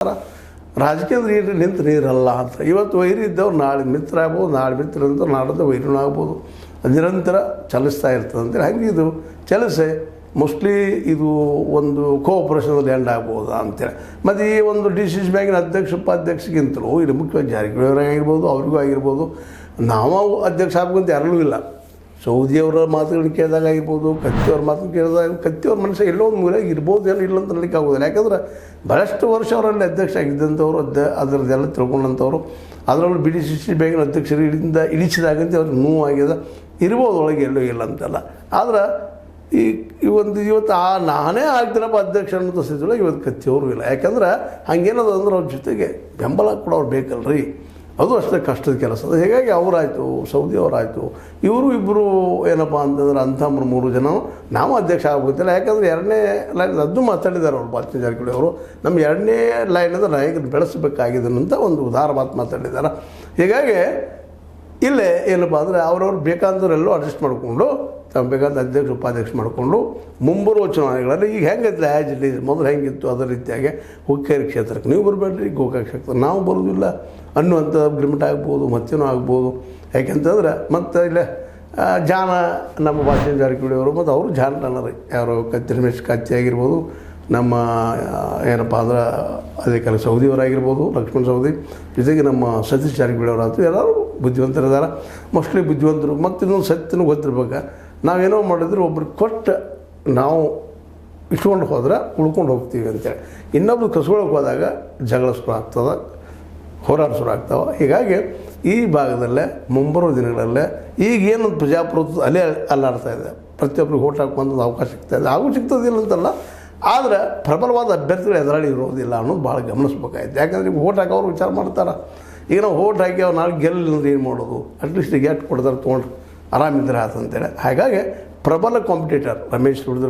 ರಾಜಕೀಯ ನೀರು ನಿಂತು ನೀರಲ್ಲ ಅಂತ. ಇವತ್ತು ವೈರಿ ಇದ್ದವ್ರು ನಾಳೆ ಮಿತ್ರ ಆಗ್ಬೋದು, ನಾಳೆ ಮಿತ್ರ ಅಂತ ನಾಡದ ವೈರಿನೂ ಆಗ್ಬೋದು. ನಿರಂತರ ಚಲಿಸ್ತಾ ಇರ್ತದೆ ಅಂತೇಳಿ ಹಂಗೆ ಇದು ಚಲಿಸೆ ಮೋಸ್ಟ್ಲಿ ಇದು ಒಂದು ಕೋಆಪ್ರೇಷನಲ್ಲಿ ಎಂಡ್ ಆಗ್ಬೋದು ಅಂತೇಳಿ. ಮತ್ತು ಈ ಒಂದು ಡಿಸಿಷನ್ ಬ್ಯಾಂಕಿನ ಅಧ್ಯಕ್ಷ ಉಪಾಧ್ಯಕ್ಷಗಿಂತಲೂ ಇಲ್ಲಿ ಮುಖ್ಯವಾಗಿ ಜಾರಕಿಹೊಳಿಯವರಾಗಿರ್ಬೋದು, ಅವ್ರಿಗೂ ಆಗಿರ್ಬೋದು, ನಾವು ಅಧ್ಯಕ್ಷ ಆಗ್ಬೇಕಂತ ಯಾರಲ್ಲೂ ಇಲ್ಲ. ಸೌದಿಯವರ ಮಾತುಗಳನ್ನ ಕೇಳಿದಾಗ ಆಗಿರ್ಬೋದು, ಕತ್ತಿಯವ್ರ ಮಾತನ್ನು ಕೇಳಿದಾಗ ಕತ್ತಿಯವ್ರ ಮನಸ್ಸು ಎಲ್ಲೋ ಒಂದು ಮೂಲೆ ಇರ್ಬೋದು, ಏನೋ ಇಲ್ಲ ಅಂತ ನಡಲಿಕ್ಕೆ ಆಗೋದಿಲ್ಲ. ಯಾಕಂದ್ರೆ ಭಾಳಷ್ಟು ವರ್ಷ ಅವರಲ್ಲಿ ಅಧ್ಯಕ್ಷ ಆಗಿದ್ದಂಥವ್ರು, ಅದರದ್ದೆಲ್ಲ ತಿಳ್ಕೊಂಡಂಥವ್ರು, ಅದರಲ್ಲೂ BDCC ಬ್ಯಾಂಕಿನ ಅಧ್ಯಕ್ಷರು ಇಳಿಸಿದಾಗಂತ ಅವ್ರಿಗೆ ನೋವಾಗಿದೆ ಇರ್ಬೋದು, ಒಳಗೆ ಎಲ್ಲೂ ಇಲ್ಲ ಅಂತಲ್ಲ. ಆದ್ರೆ ಇವತ್ತು ನಾನೇ ಆಗ್ತೀನಪ್ಪ ಅಧ್ಯಕ್ಷ ಅನ್ನೋದು ಸ್ಥಿತಿಯೊಳಗೆ ಇವತ್ತು ಕತ್ತಿಯವರು ಇಲ್ಲ. ಯಾಕಂದ್ರೆ ಹಂಗೇನದು ಅಂದ್ರೆ ಅವ್ರ ಜೊತೆಗೆ ಬೆಂಬಲ ಕೂಡ ಅವ್ರು ಬೇಕಲ್ರಿ, ಅದು ಅಷ್ಟೇ ಕಷ್ಟದ ಕೆಲಸ. ಹೀಗಾಗಿ ಅವರಾಯಿತು, ಸೌದಿಯವರಾಯಿತು, ಇವರು ಇಬ್ಬರು ಏನಪ್ಪ ಅಂತಂದ್ರೆ ಅಂಥ 3 ಜನ ನಾವು ಅಧ್ಯಕ್ಷ ಆಗೋಗ್ತಿಲ್ಲ. ಯಾಕಂದರೆ 2ನೇ ಲೈನ್ ಅದು ಮಾತಾಡಿದ್ದಾರೆ ಅವರು, ಬಾಲಚಂದ್ರ ಜಾರಕಿಹೊಳಿ ಅವರು. ನಮ್ಮ 2ನೇ ಲೈನ್ ಅಂದರೆ ನಾಯಕರು ಬೆಳೆಸಬೇಕಾಗಿದ್ದನಂತ ಒಂದು ಉದಾರ ಮಾತು ಮಾತಾಡಿದ್ದಾರೆ. ಹೀಗಾಗಿ ಇಲ್ಲೇ ಏನಪ್ಪ ಅಂದರೆ ಅವ್ರವ್ರು ಬೇಕಾದವರೆಲ್ಲೂ ಅಡ್ಜಸ್ಟ್ ಮಾಡಿಕೊಂಡು ತಮ್ಮ ಬೇಕಾದ ಅಧ್ಯಕ್ಷ ಉಪಾಧ್ಯಕ್ಷ ಮಾಡಿಕೊಂಡು ಮುಂಬರುವ ಚುನಾವಣೆಗಳಲ್ಲಿ ಈಗ ಹೆಂಗೈತೆ ಆ್ಯಸ್ ಇಟ್ ಈಸ್ ಮೊದಲು ಹೆಂಗಿತ್ತು ಅದೇ ರೀತಿಯಾಗಿ ಹುಕ್ಕೇರಿ ಕ್ಷೇತ್ರಕ್ಕೆ ನೀವು ಬರಬೇಡ್ರಿ, ಗೋಕಾಕ್ ಕ್ಷೇತ್ರ ನಾವು ಬರೋದಿಲ್ಲ ಅನ್ನುವಂಥ ಅಗ್ರಿಮೆಂಟ್ ಆಗ್ಬೋದು, ಮತ್ತೇನೋ ಆಗ್ಬೋದು. ಯಾಕೆಂತಂದ್ರೆ ಮತ್ತು ಇಲ್ಲೇ ನಮ್ಮ ಬಾಲಚಂದ್ರ ಜಾರಕಿಹೊಳಿ ಅವರು ಮತ್ತು ಅವರು ಜಾನರಿ ಯಾರು ರಮೇಶ್ ಕತ್ತಿ ಆಗಿರ್ಬೋದು, ನಮ್ಮ ಏನಪ್ಪ ಅಂದ್ರೆ ಅದೇ ಕಾಲ ಸೌದಿಯವರಾಗಿರ್ಬೋದು, ಲಕ್ಷ್ಮಣ ಸವದಿ, ಜೊತೆಗೆ ನಮ್ಮ ಸತೀಶ್ ಜಾರಕಿಹೊಳಿ ಅವರಾಯ್ತು, ಎಲ್ಲರೂ ಬುದ್ಧಿವಂತರಿದ್ದಾರೆ. ಮೋಸ್ಟ್ಲಿ ಬುದ್ಧಿವಂತರು. ಮತ್ತು ಇನ್ನೊಂದು ಸತ್ಯನೂ ಗೊತ್ತಿರ್ಬೇಕು, ನಾವೇನೋ ಮಾಡಿದ್ರೆ ಒಬ್ರಿಗೆ ಕೊಟ್ಟು ನಾವು ಇಟ್ಕೊಂಡು ಹೋದ್ರೆ ಉಳ್ಕೊಂಡು ಹೋಗ್ತೀವಿ ಅಂತೇಳಿ. ಇನ್ನೊಬ್ರು ಕಸ್ಕೊಳಕ್ಕೆ ಹೋದಾಗ ಜಗಳ ಶುರು ಆಗ್ತದೆ, ಹೋರಾಟ ಶುರು ಆಗ್ತಾವೆ. ಹೀಗಾಗಿ ಈ ಭಾಗದಲ್ಲೇ ಮುಂಬರುವ ದಿನಗಳಲ್ಲೇ ಈಗೇನು ಪ್ರಜಾಪ್ರಭುತ್ವ ಅಲ್ಲೇ ಅಲ್ಲಾಡ್ತಾ ಇದೆ, ಪ್ರತಿಯೊಬ್ಬರಿಗೆ ಓಟ್ ಹಾಕುವಂಥದ್ದು ಅವಕಾಶ ಸಿಗ್ತಾಯಿದೆ. ಹಾಗೂ ಸಿಗ್ತದಿಲ್ಲ ಅಂತಲ್ಲ, ಆದರೆ ಪ್ರಬಲವಾದ ಅಭ್ಯರ್ಥಿಗಳು ಎದುರಾಳಿ ಇರೋದಿಲ್ಲ ಅನ್ನೋದು ಭಾಳ ಗಮನಿಸ್ಬೇಕಾಯ್ತು. ಯಾಕಂದರೆ ಈಗ ಓಟ್ ಹಾಕೋರು ವಿಚಾರ ಮಾಡ್ತಾರೆ. ಈಗ ನಾವು ಓಟ್ ಹಾಕಿ ಅವ್ರು ನಾಳೆ ಗೆಲ್ಲಿಲ್ಲ ಏನು ಮಾಡೋದು, ಅಟ್ಲೀಸ್ಟ್ ಗ್ಯಾಟ್ ಕೊಡ್ತಾರೆ ತೊಗೊಂಡು ಆರಾಮಿದ್ರೆ ಆತಂತೇಳಿ. ಹಾಗಾಗಿ ಪ್ರಬಲ ಕಾಂಪಿಟೇಟರ್ ರಮೇಶ್ ಉಳಿದ್ರೆ